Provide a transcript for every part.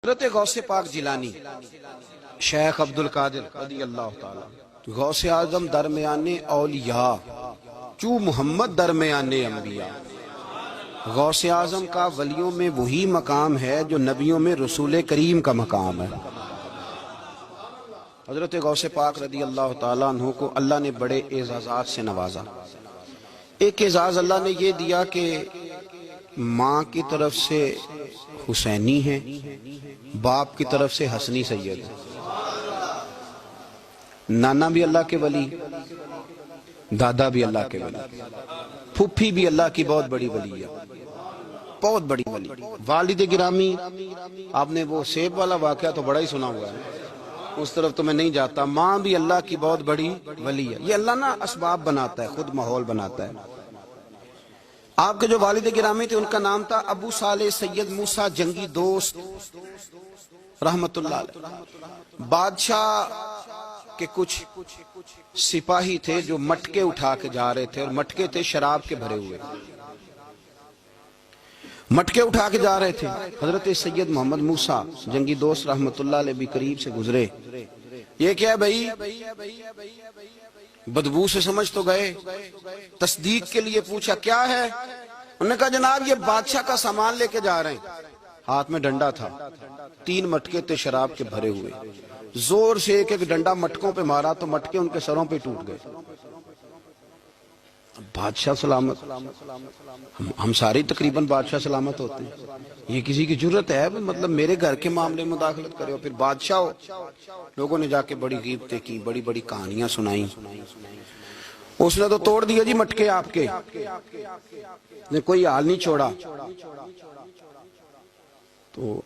حضرت غوث پاک جیلانی شیخ عبدالقادر رضی اللہ تعالی غوث اعظم درمیان اولیاء چو محمد درمیان انبیاء۔ غوث اعظم کا ولیوں میں وہی مقام ہے جو نبیوں میں رسول کریم کا مقام ہے۔ حضرت غوث پاک رضی اللہ تعالیٰ عنہ کو اللہ نے بڑے اعزازات سے نوازا۔ ایک اعزاز اللہ نے یہ دیا کہ ماں کی طرف سے حسینی ہے، باپ کی طرف سے حسنی سید ہے۔ نانا بھی اللہ کے ولی، دادا بھی اللہ کے ولی، پھپھی بھی اللہ کی بہت بڑی ولی ہے، بہت بڑی ولی۔ والد گرامی، آپ نے وہ سیب والا واقعہ تو بڑا ہی سنا ہوا ہے، اس طرف تو میں نہیں جاتا۔ ماں بھی اللہ کی بہت بڑی ولی ہے۔ یہ اللہ نا اسباب بناتا ہے، خود ماحول بناتا ہے۔ آپ کے جو والد گرامی تھے ان کا نام تھا ابو صالح سید موسیٰ جنگی دوست رحمت اللہ علیہ۔ بادشاہ کے کچھ سپاہی تھے جو مٹکے اٹھا کے جا رہے تھے، اور مٹکے تھے شراب کے بھرے ہوئے، مٹکے اٹھا کے جا رہے تھے۔ حضرت سید محمد موسیٰ جنگی دوست رحمت اللہ علیہ بھی قریب سے گزرے۔ یہ کیا ہے بھائی؟ بدبو سے سمجھ تو گئے، تصدیق کے لیے پوچھا کیا ہے؟ انہوں نے کہا جناب یہ بادشاہ کا سامان لے کے جا رہے ہیں۔ ہاتھ میں ڈنڈا تھا، 3 مٹکے تھے شراب کے بھرے ہوئے۔ زور سے ایک ڈنڈا مٹکوں پہ مارا تو مٹکے ان کے سروں پہ ٹوٹ گئے۔ بادشاہ سلامت، ہم ساری تقریباً بادشاہ سلامت ہوتے ہیں، یہ کسی کی جرت ہے مطلب میرے گھر کے معاملے میں مداخلت کرے؟ اور پھر بادشاہ ہو۔ لوگوں نے جا کے بڑی غیبتیں کی، بڑی بڑی کہانیاں سنائیں۔ اس نے تو توڑ دیا جی مٹکے آپ کے، نے کوئی حال نہیں چھوڑا۔ تو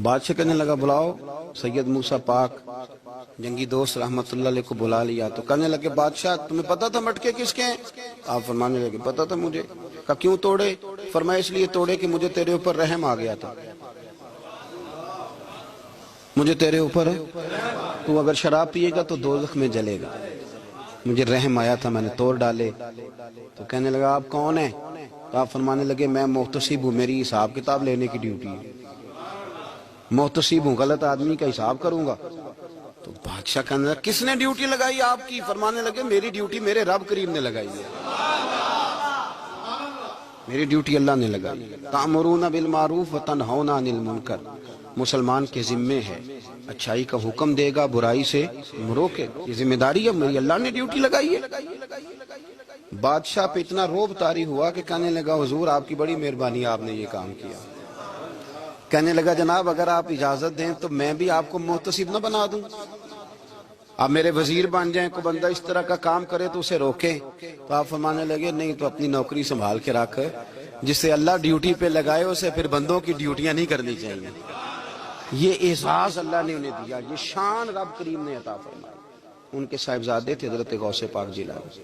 بادشاہ کہنے لگا بلاؤ سید موسیٰ پاک جنگی دوست رحمت اللہ علیہ کو بلا لیا۔ تو کہنے لگے بادشاہ تمہیں پتا تھا مٹکے کس کے ہیں؟ آپ فرمانے لگے پتا تھا مجھے۔ کہا کیوں توڑے؟ فرمایا اس لیے توڑے کہ مجھے تیرے اوپر رحم آ گیا تھا، مجھے تیرے اوپر ہے، تو اگر شراب پیے گا تو دوزخ میں جلے گا، مجھے رحم آیا تھا میں نے توڑ ڈالے۔ تو کہنے لگا آپ کون ہیں؟ تو آپ فرمانے لگے میں محتسب ہوں، میری حساب کتاب لینے کی ڈیوٹی ہے، محتسب ہوں، غلط آدمی کا حساب کروں گا۔ تو بادشاہ کہنے لگا کس نے ڈیوٹی لگائی آپ کی؟ فرمانے لگے میری ڈیوٹی میرے رب کریم نے لگائی ہے، میری ڈیوٹی اللہ نے لگائی۔ تأمرون بالمعروف وتنہون عن المنکر، مسلمان کے ذمے ہے اچھائی کا حکم دے گا، برائی سے روکے، یہ ذمہ داری ہے، میری اللہ نے ڈیوٹی لگائی ہے۔ بادشاہ پہ اتنا روب طاری ہوا کہ کہنے لگا حضور آپ کی بڑی مہربانی، آپ نے یہ کام کیا۔ کہنے لگا جناب اگر آپ اجازت دیں تو میں بھی آپ کو محتسب نہ بنا دوں، آپ میرے وزیر بن جائیں، کوئی بندہ اس طرح کا کام کرے تو اسے روکیں۔ تو آپ فرمانے لگے نہیں، تو اپنی نوکری سنبھال کے رکھ، جسے اللہ ڈیوٹی پہ لگائے اسے پھر بندوں کی ڈیوٹیاں نہیں کرنی چاہیے۔ یہ اعزاز اللہ نے انہیں دیا، یہ شان رب کریم نے عطا فرمائی۔ ان کے صاحبزادے تھے حضرت غوث پاک جیلانی۔